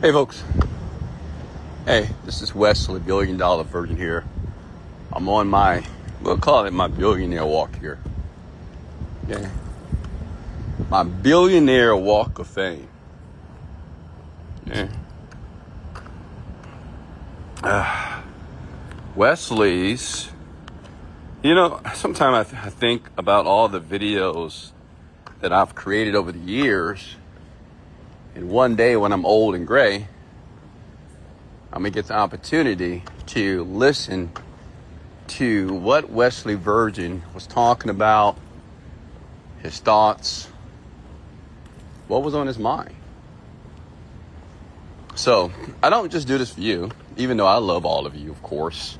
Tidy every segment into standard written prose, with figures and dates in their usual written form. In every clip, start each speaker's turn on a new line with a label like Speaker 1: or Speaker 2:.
Speaker 1: Hey folks, hey, this is Wesley Virgin here. I'm on we'll call it my billionaire walk here. Okay, my billionaire walk of fame. Yeah. Wesley's, sometimes I think about all the videos that I've created over the years. And one day when I'm old and gray, I'm going to get the opportunity to listen to what Wesley Virgin was talking about, his thoughts, what was on his mind. So I don't just do this for you, even though I love all of you, of course.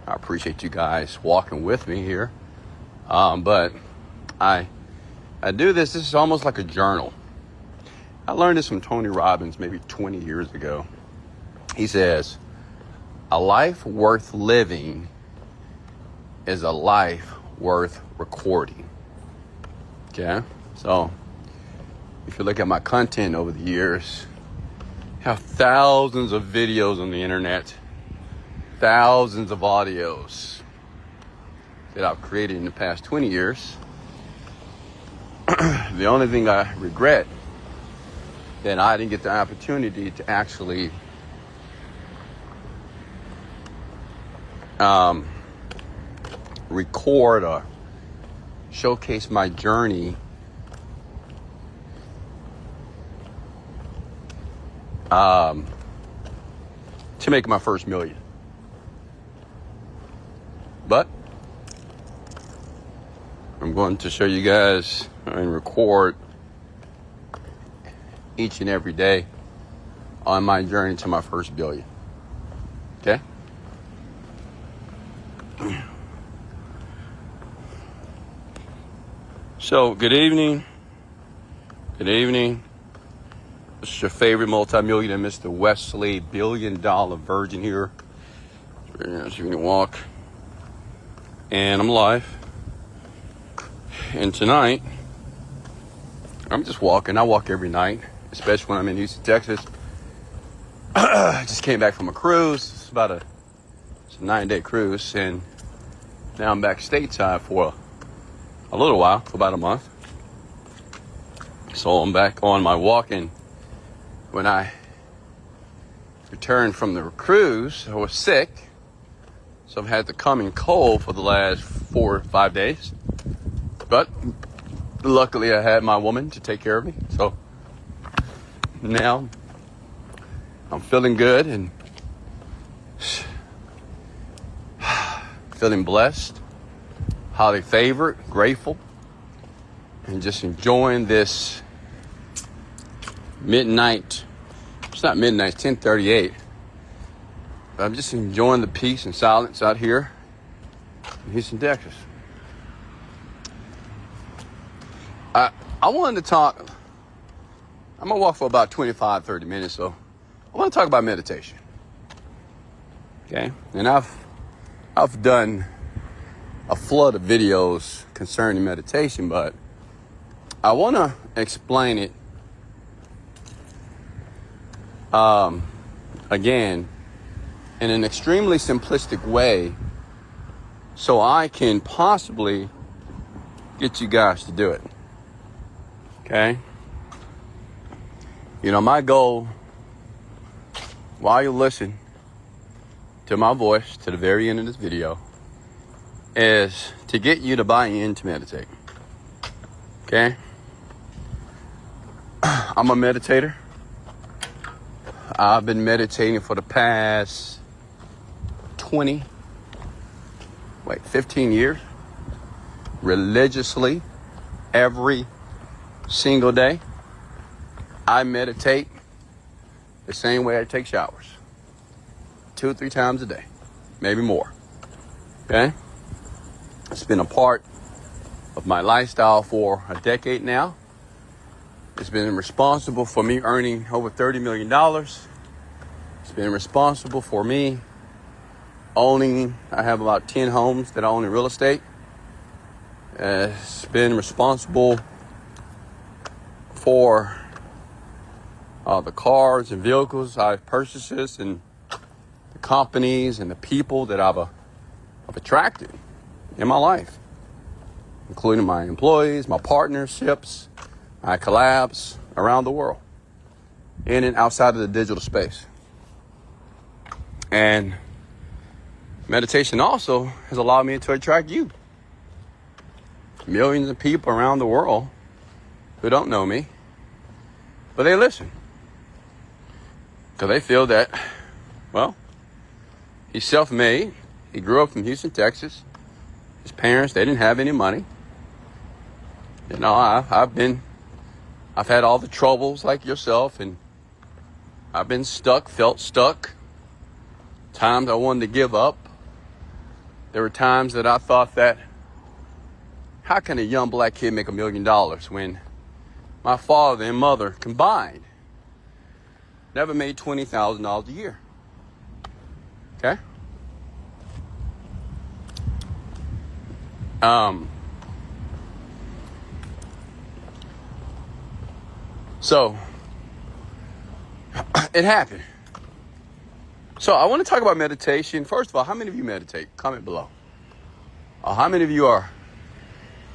Speaker 1: I appreciate you guys walking with me here. But I do this is almost like a journal. I learned this from Tony Robbins maybe 20 years ago. He says, a life worth living is a life worth recording. Okay? So, if you look at my content over the years, I have thousands of videos on the internet, thousands of audios that I've created in the past 20 years. The only thing I regret that I didn't get the opportunity to actually record or showcase my journey to make my first million. But I'm going to show you guys and record each and every day on my journey to my first billion. Okay? So, good evening. Good evening. This is your favorite multimillionaire, Mr. Wesley, $1 billion Virgin here. Very nice of you to walk. And I'm live. And tonight, I'm just walking. I walk every night, especially when I'm in Houston, Texas. I just came back from a cruise. It's a 9-day cruise. And now I'm back stateside for a little while, for about a month. So I'm back on my walking. When I returned from the cruise, I was sick. So I've had the common cold for the last 4 or 5 days. But luckily I had my woman to take care of me. So now I'm feeling good and feeling blessed, highly favored, grateful, and just enjoying this midnight. It's not midnight, it's 10:38. But I'm just enjoying the peace and silence out here in Houston, Texas. I wanted to talk. I'm gonna walk for about 25-30 minutes, so I want to talk about meditation. Okay, and I've done a flood of videos concerning meditation, but I want to explain it again in an extremely simplistic way so I can possibly get you guys to do it. Okay? My goal, while you listen to my voice to the very end of this video, is to get you to buy in to meditate. Okay? I'm a meditator. I've been meditating for the past 15 years. Religiously, every single day. I meditate the same way I take showers. 2 or 3 times a day. Maybe more. Okay? It's been a part of my lifestyle for a decade now. It's been responsible for me earning over $30 million. It's been responsible for me I have about 10 homes that I own in real estate. It's been responsible for the cars and vehicles I've purchased and the companies and the people that I've attracted in my life, including my employees, my partnerships, my collabs around the world, in and outside of the digital space. And meditation also has allowed me to attract you. Millions of people around the world who don't know me, but they listen. Because they feel that, well, he's self-made. He grew up in Houston, Texas. His parents, they didn't have any money. You know, I've had all the troubles like yourself, and I've been stuck, felt stuck. Times I wanted to give up. There were times that I thought that, how can a young black kid make $1 million when my father and mother combined never made $20,000 a year? Okay? So it happened. So I want to talk about meditation. First of all, how many of you meditate? Comment below. How many of you are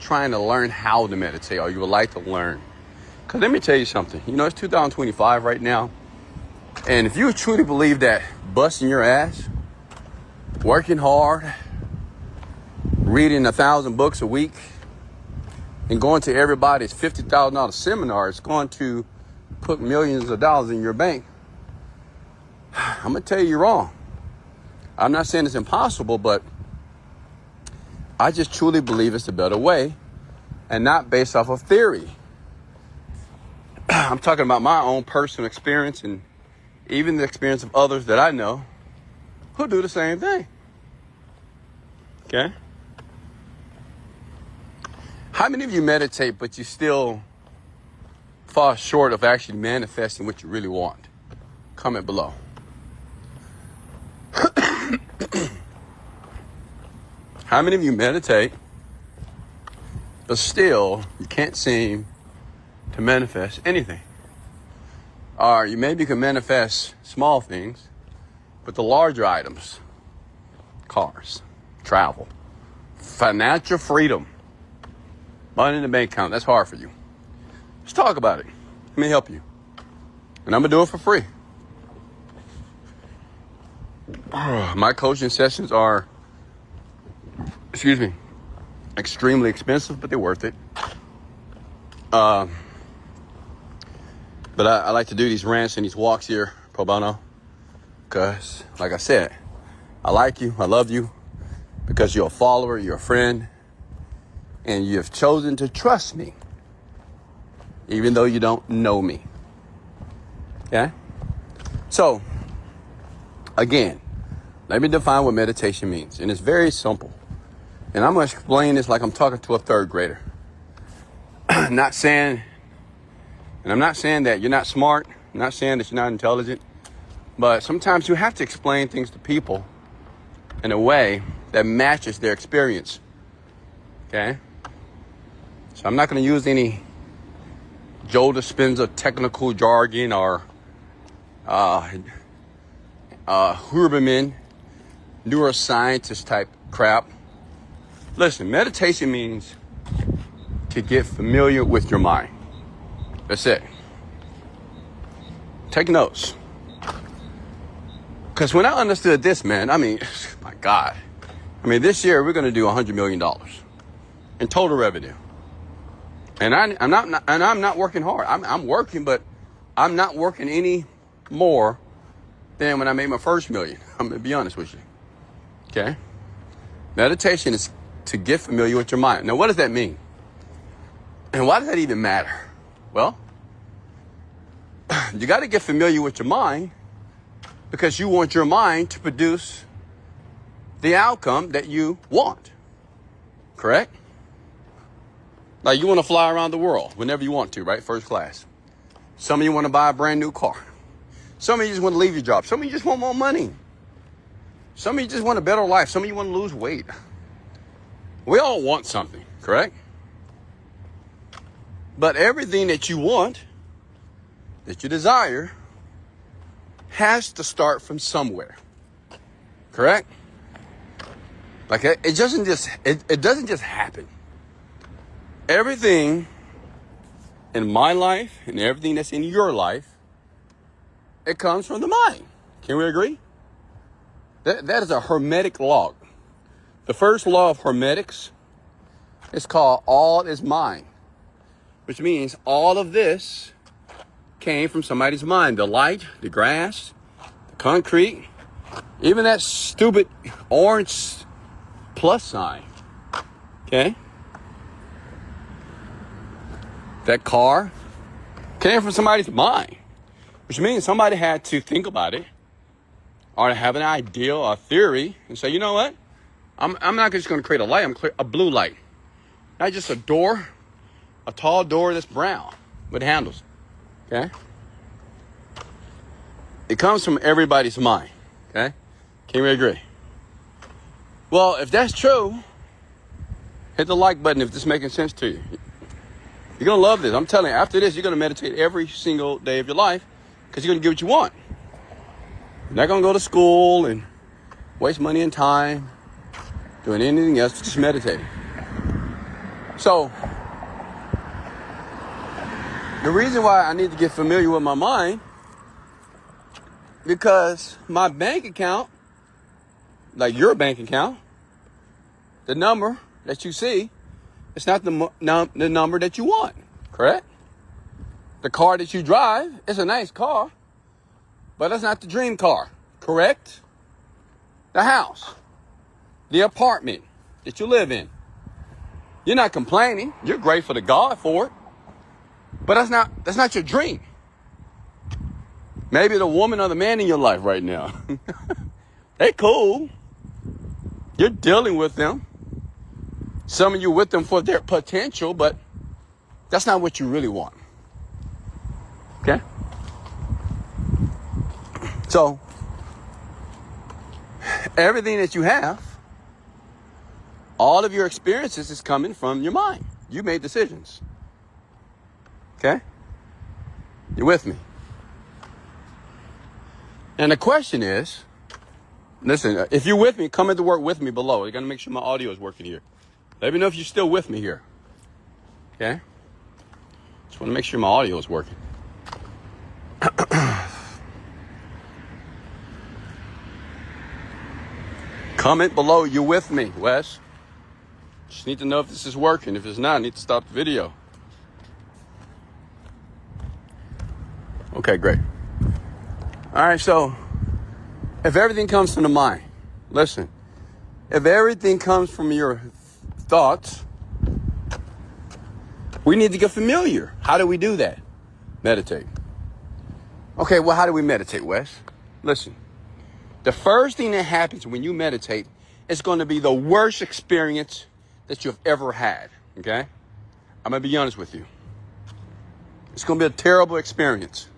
Speaker 1: trying to learn how to meditate, or you would like to learn? Because let me tell you something. You know, it's 2025 right now. And if you truly believe that busting your ass, working hard, reading 1,000 books a week, and going to everybody's $50,000 seminar is going to put millions of dollars in your bank, I'm going to tell you you're wrong. I'm not saying it's impossible, but I just truly believe it's the better way, and not based off of theory. I'm talking about my own personal experience and even the experience of others that I know who do the same thing. Okay? How many of you meditate, but you still fall short of actually manifesting what you really want? Comment below. How many of you meditate, but still you can't seem to manifest anything? Or you maybe can manifest small things, but the larger items, cars, travel, financial freedom, money in the bank account, that's hard for you. Let's talk about it. Let me help you. And I'm going to do it for free. My coaching sessions are, extremely expensive, but they're worth it. But I like to do these rants and these walks here pro bono because, like I said, I like you, I love you, because you're a follower, you're a friend, and you have chosen to trust me, even though you don't know me. Okay? So, again, let me define what meditation means, and it's very simple. And I'm going to explain this like I'm talking to a third grader. I'm not saying that you're not smart. I'm not saying that you're not intelligent. But sometimes you have to explain things to people in a way that matches their experience. Okay? So I'm not going to use any Joe Dispenza technical jargon or Huberman neuroscientist type crap. Listen, meditation means to get familiar with your mind. That's it. Take notes. Because when I understood this, man, my God. This year we're going to do $100 million in total revenue. And I'm not working hard. I'm working, but I'm not working any more than when I made my first million. I'm going to be honest with you. Okay? Meditation is to get familiar with your mind. Now, what does that mean? And why does that even matter? Well, you got to get familiar with your mind because you want your mind to produce the outcome that you want. Correct? Like you want to fly around the world whenever you want to, right? First class. Some of you want to buy a brand new car. Some of you just want to leave your job. Some of you just want more money. Some of you just want a better life. Some of you want to lose weight. We all want something, correct? But everything that you want that you desire has to start from somewhere. Correct? Like it doesn't just happen. Everything in my life and everything that's in your life, it comes from the mind. Can we agree? That is a hermetic law. The first law of hermetics is called all is mind, which means all of this came from somebody's mind. The light, the grass, the concrete, even that stupid orange plus sign. Okay? That car came from somebody's mind, which means somebody had to think about it or have an idea or a theory and say, you know what? I'm not just going to create a light. I'm going to create a blue light. Not just a door, a tall door that's brown with handles. Okay? It comes from everybody's mind. Okay? Can we agree? Well, if that's true, hit the like button if this is making sense to you. You're going to love this. I'm telling you, after this, you're going to meditate every single day of your life because you're going to get what you want. You're not going to go to school and waste money and time doing anything else, just meditating. So, the reason why I need to get familiar with my mind, because my bank account, like your bank account, the number that you see, it's not the number that you want, correct? The car that you drive, it's a nice car, but it's not the dream car, correct? The house, the apartment that you live in. You're not complaining. You're grateful to God for it, but that's not your dream. Maybe the woman or the man in your life right now. They cool. You're dealing with them. Some of you with them for their potential, but that's not what you really want. Okay? So, everything that you have, all of your experiences is coming from your mind. You made decisions. Okay? You with me? And the question is, listen, if you're with me, come into work with me below. I got to make sure my audio is working here. Let me know if you're still with me here. Okay? Just want to make sure my audio is working. Comment below, you with me, Wes? Just need to know if this is working. If it's not, I need to stop the video. Okay, great. All right, so if everything comes from the mind, listen, if everything comes from your thoughts, we need to get familiar. How do we do that? Meditate. Okay, well, how do we meditate, Wes? Listen, the first thing that happens when you meditate is going to be the worst experience that you've ever had, okay? I'm going to be honest with you. It's going to be a terrible experience.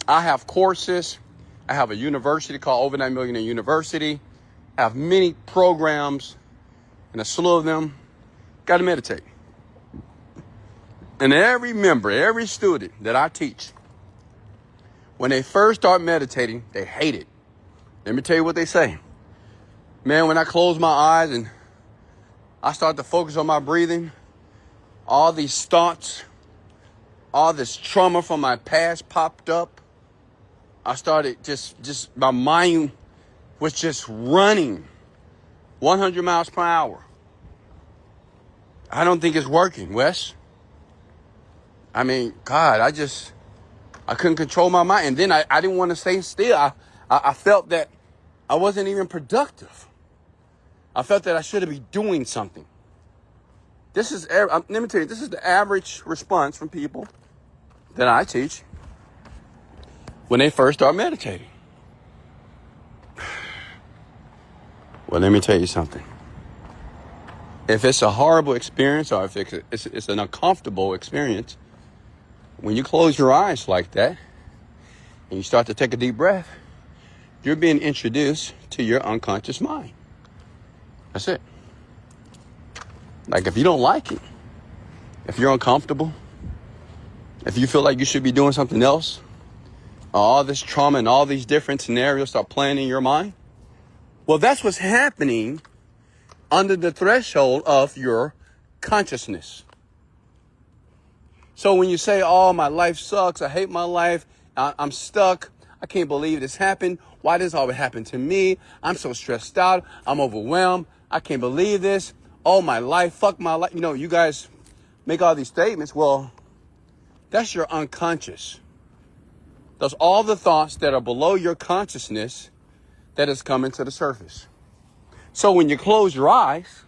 Speaker 1: I have courses. I have a university called Overnight Millionaire University. I have many programs and a slew of them. Got to meditate. And every member, every student that I teach, when they first start meditating, they hate it. Let me tell you what they say. Man, when I close my eyes and I start to focus on my breathing, all these thoughts, all this trauma from my past popped up. I started my mind was just running 100 miles per hour. I don't think it's working, Wes. I mean, God, I couldn't control my mind. And then I didn't want to stay still. I felt that I wasn't even productive. I felt that I should be doing something. Let me tell you, this is the average response from people that I teach when they first start meditating. Well, let me tell you something. If it's a horrible experience or if it's an uncomfortable experience, when you close your eyes like that and you start to take a deep breath, you're being introduced to your unconscious mind. That's it. Like if you don't like it, if you're uncomfortable, If you feel like you should be doing something else, all this trauma and all these different scenarios start playing in your mind. Well, that's what's happening under the threshold of your consciousness. So when you say, oh, my life sucks, I hate my life, I'm stuck, I can't believe this happened, why does all happen to me, I'm so stressed out, I'm overwhelmed, I can't believe this, oh, my life, fuck my life. You know, you guys make all these statements. Well, that's your unconscious. Those all the thoughts that are below your consciousness that is coming to the surface. So when you close your eyes,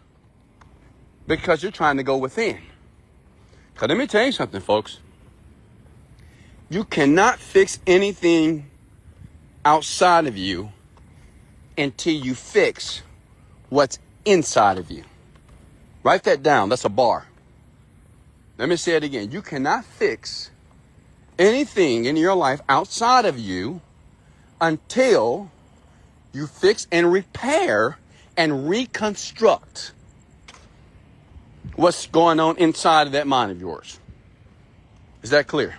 Speaker 1: because you're trying to go within. Because let me tell you something, folks. You cannot fix anything outside of you until you fix what's inside of you. Write that down. That's a bar. Let me say it again. You cannot fix anything in your life outside of you until you fix and repair and reconstruct what's going on inside of that mind of yours. Is that clear?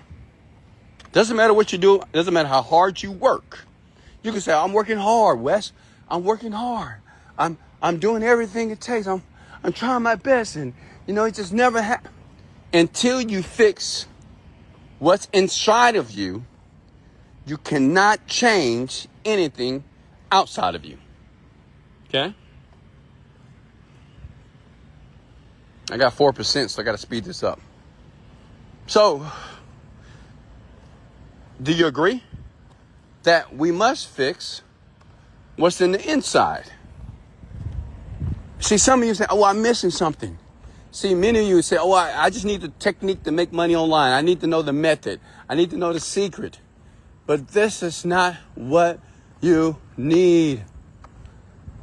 Speaker 1: Doesn't matter what you do. Doesn't matter how hard you work. You can say, I'm working hard, Wes. I'm working hard. I'm doing everything it takes. I'm trying my best. And, you know, it just never happens. Until you fix what's inside of you, you cannot change anything outside of you. Okay? I got 4%, so I got to speed this up. So, do you agree that we must fix what's in the inside? See, some of you say, oh, I'm missing something. See, many of you say, oh, I just need the technique to make money online. I need to know the method. I need to know the secret. But this is not what you need.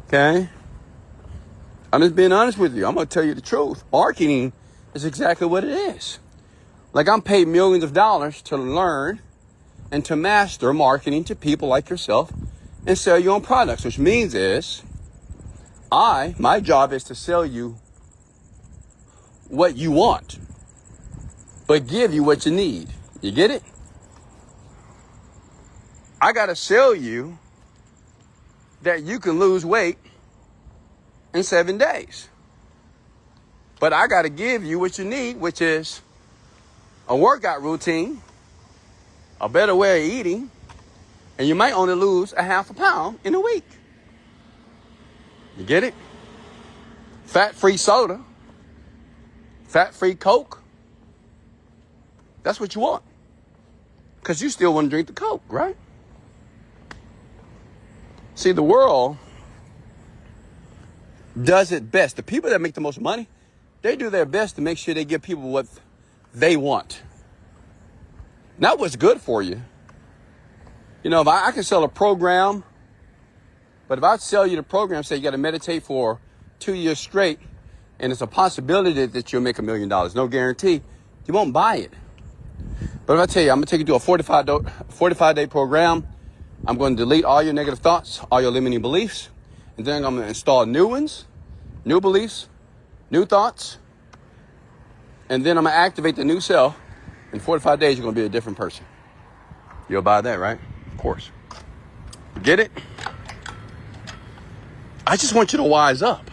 Speaker 1: Okay? I'm just being honest with you. I'm going to tell you the truth. Marketing is exactly what it is. Like, I'm paid millions of dollars to learn and to master marketing to people like yourself and sell your own products, which means is my job is to sell you what you want, but give you what you need. You get it? I got to sell you that you can lose weight in 7 days. But I got to give you what you need, which is a workout routine, a better way of eating, and you might only lose a half a pound in a week. You get it? Fat-free soda, fat-free Coke. That's what you want. Because you still want to drink the Coke, right? See, the world does it best. The people that make the most money, they do their best to make sure they give people what they want. Not what's good for you. You know, if I can sell a program, but if I sell you the program, say you got to meditate for 2 years straight, and it's a possibility that you'll make $1 million, no guarantee, you won't buy it. But if I tell you, I'm going to take you to a 45-day program, I'm going to delete all your negative thoughts, all your limiting beliefs, and then I'm going to install new ones, new beliefs, new thoughts, and then I'm going to activate the new self. In 45 days, you're going to be a different person. You'll buy that, right? Of course. Get it? I just want you to wise up.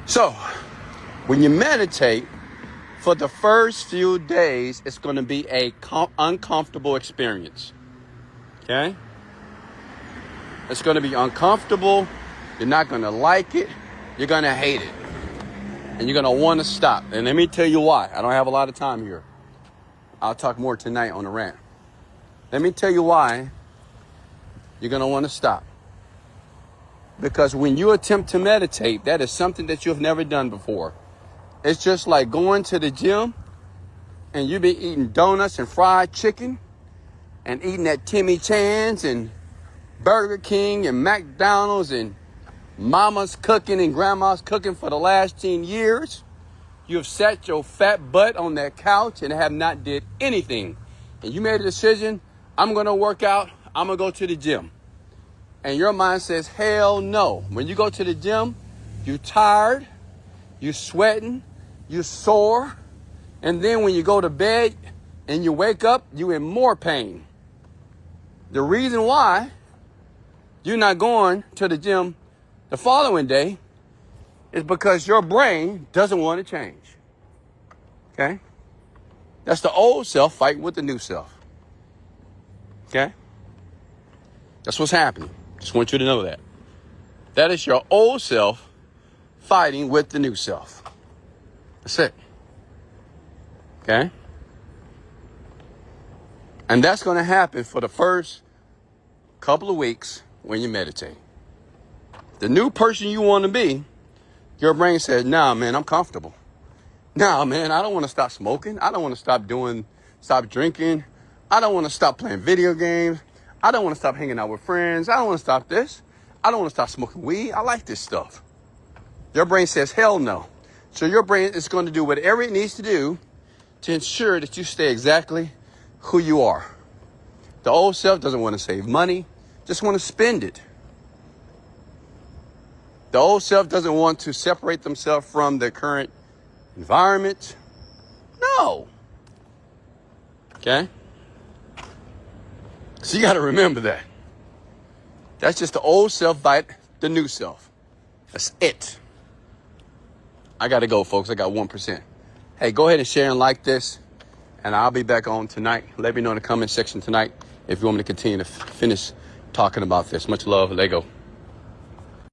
Speaker 1: So, when you meditate, for the first few days, it's going to be a uncomfortable experience. Okay? It's going to be uncomfortable. You're not going to like it. You're going to hate it. And you're going to want to stop. And let me tell you why. I don't have a lot of time here. I'll talk more tonight on the rant. Let me tell you why you're going to want to stop. Because when you attempt to meditate, that is something that you have never done before. It's just like going to the gym and you be eating donuts and fried chicken and eating at Timmy Chan's and Burger King and McDonald's and mama's cooking and grandma's cooking for the last 10 years. You have sat your fat butt on that couch and have not did anything. And you made a decision, I'm going to work out, I'm going to go to the gym. And your mind says, hell no. When you go to the gym, you're tired, you're sweating, you're sore, And then when you go to bed and you wake up, you're in more pain. The reason why you're not going to the gym the following day is because your brain doesn't want to change. Okay? That's the old self fighting with the new self. Okay? That's what's happening. Just want you to know that. That is your old self fighting with the new self. That's it. Okay? And that's going to happen for the first couple of weeks when you meditate. The new person you want to be, your brain says, nah, man, I'm comfortable. Nah, man, I don't want to stop smoking. I don't want to stop drinking. I don't want to stop playing video games. I don't want to stop hanging out with friends. I don't want to stop this. I don't want to stop smoking weed. I like this stuff. Your brain says, hell no. So your brain is going to do whatever it needs to do to ensure that you stay exactly who you are. The old self doesn't want to save money, just want to spend it. The old self doesn't want to separate themselves from the current environment. No. Okay? So you got to remember that. That's just the old self fight the new self. That's it. I got to go, folks. I got 1%. Hey, go ahead and share and like this. And I'll be back on tonight. Let me know in the comment section tonight if you want me to continue to finish talking about this. Much love. Lego.